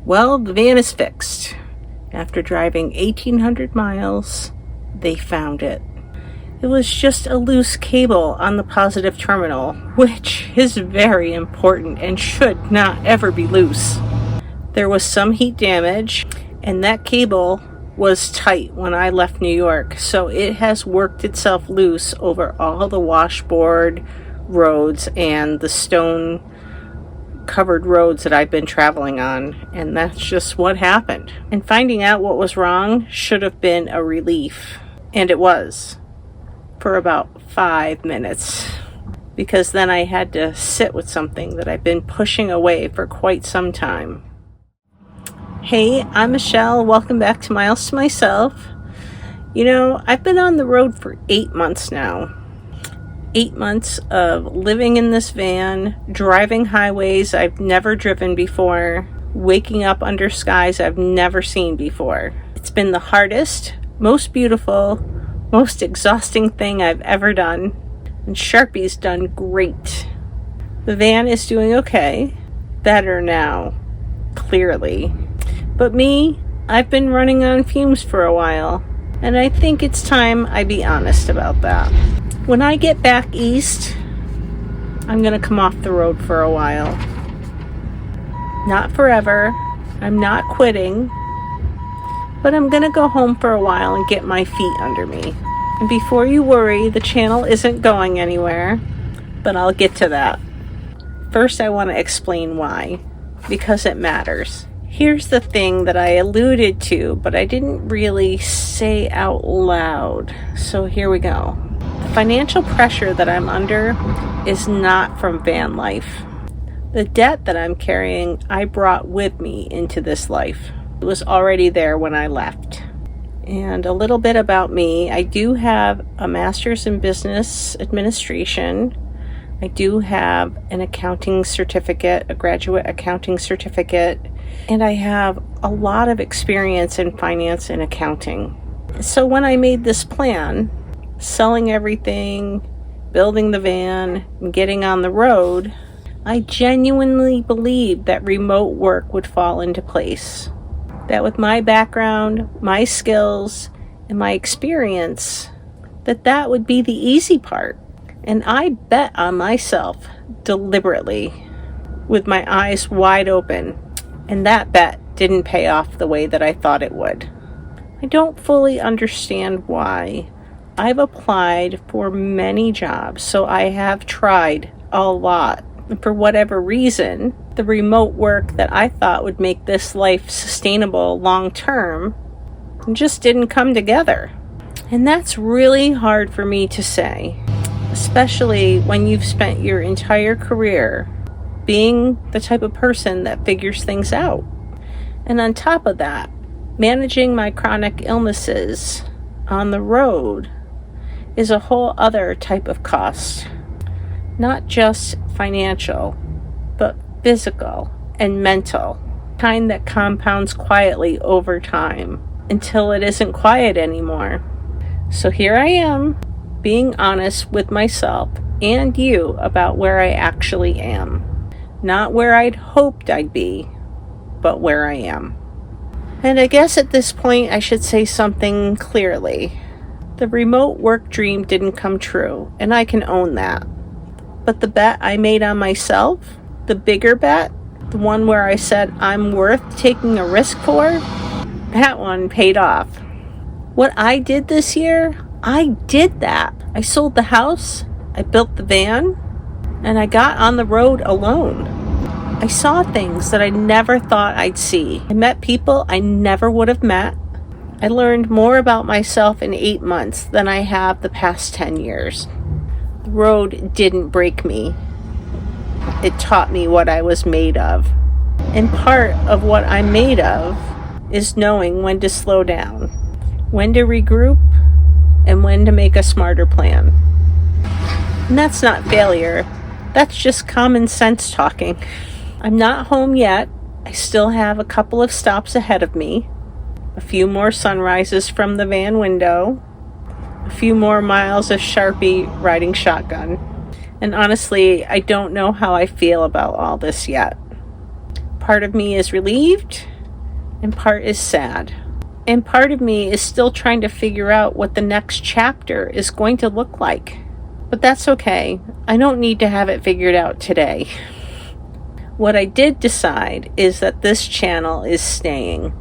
Well, the van is fixed. After driving 1,800 miles, they found it. It was just a loose cable on the positive terminal, which is very important and should not ever be loose. There was some heat damage, and that cable was tight when I left New York, so it has worked itself loose over all the washboard roads and the stone covered roads that I've been traveling on, and that's just what happened. And finding out what was wrong should have been a relief, and it was, for about 5 minutes, because then I had to sit with something that I've been pushing away for quite some time. Hey, I'm Michelle. Welcome back to Miles to Myself. You know, I've been on the road for 8 months now. 8 months of living in this van, driving highways I've never driven before, waking up under skies I've never seen before. It's been the hardest, most beautiful, most exhausting thing I've ever done, and Sharpie's done great. The van is doing okay, better now, clearly. But me, I've been running on fumes for a while, and I think it's time I be honest about that. When I get back east, I'm gonna come off the road for a while. Not forever, I'm not quitting, but I'm gonna go home for a while and get my feet under me. And before you worry, the channel isn't going anywhere, but I'll get to that. First, I want to explain why, because it matters. Here's the thing that I alluded to, but I didn't really say out loud. So here we go. The financial pressure that I'm under is not from van life. The debt that I'm carrying, I brought with me into this life. It was already there when I left. And a little bit about me, I do have a master's in business administration. I do have an accounting certificate, a graduate accounting certificate, and I have a lot of experience in finance and accounting. So when I made this plan, selling everything, building the van, and getting on the road, I genuinely believed that remote work would fall into place. That with my background, my skills, and my experience, that would be the easy part. And I bet on myself deliberately, with my eyes wide open, and that bet didn't pay off the way that I thought it would. I don't fully understand why. I've applied for many jobs, so I have tried a lot. And for whatever reason, the remote work that I thought would make this life sustainable long term just didn't come together. And that's really hard for me to say, especially when you've spent your entire career being the type of person that figures things out. And on top of that, managing my chronic illnesses on the road is a whole other type of cost. Not just financial, but physical and mental. Kind that compounds quietly over time until it isn't quiet anymore. So here I am, being honest with myself and you about where I actually am. Not where I'd hoped I'd be, but where I am. And I guess at this point I should say something clearly. The remote work dream didn't come true, and I can own that. But the bet I made on myself, the bigger bet, the one where I said I'm worth taking a risk for, that one paid off. What I did this year, I did that. I sold the house, I built the van, and I got on the road alone. I saw things that I never thought I'd see. I met people I never would have met. I learned more about myself in 8 months than I have the past 10 years. The road didn't break me. It taught me what I was made of. And part of what I'm made of is knowing when to slow down, when to regroup, and when to make a smarter plan. And that's not failure. That's just common sense talking. I'm not home yet. I still have a couple of stops ahead of me. A few more sunrises from the van window. A few more miles of Sharpie riding shotgun. And honestly, I don't know how I feel about all this yet. Part of me is relieved, and part is sad. And part of me is still trying to figure out what the next chapter is going to look like. But that's okay. I don't need to have it figured out today. What I did decide is that this channel is staying.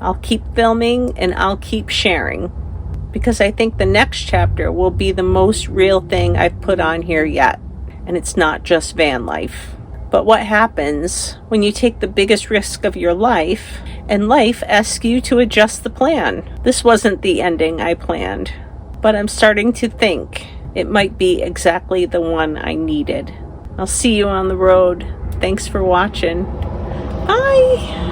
I'll keep filming and I'll keep sharing, because I think the next chapter will be the most real thing I've put on here yet. And it's not just van life. But what happens when you take the biggest risk of your life and life asks you to adjust the plan? This wasn't the ending I planned, but I'm starting to think it might be exactly the one I needed. I'll see you on the road. Thanks for watching. Bye!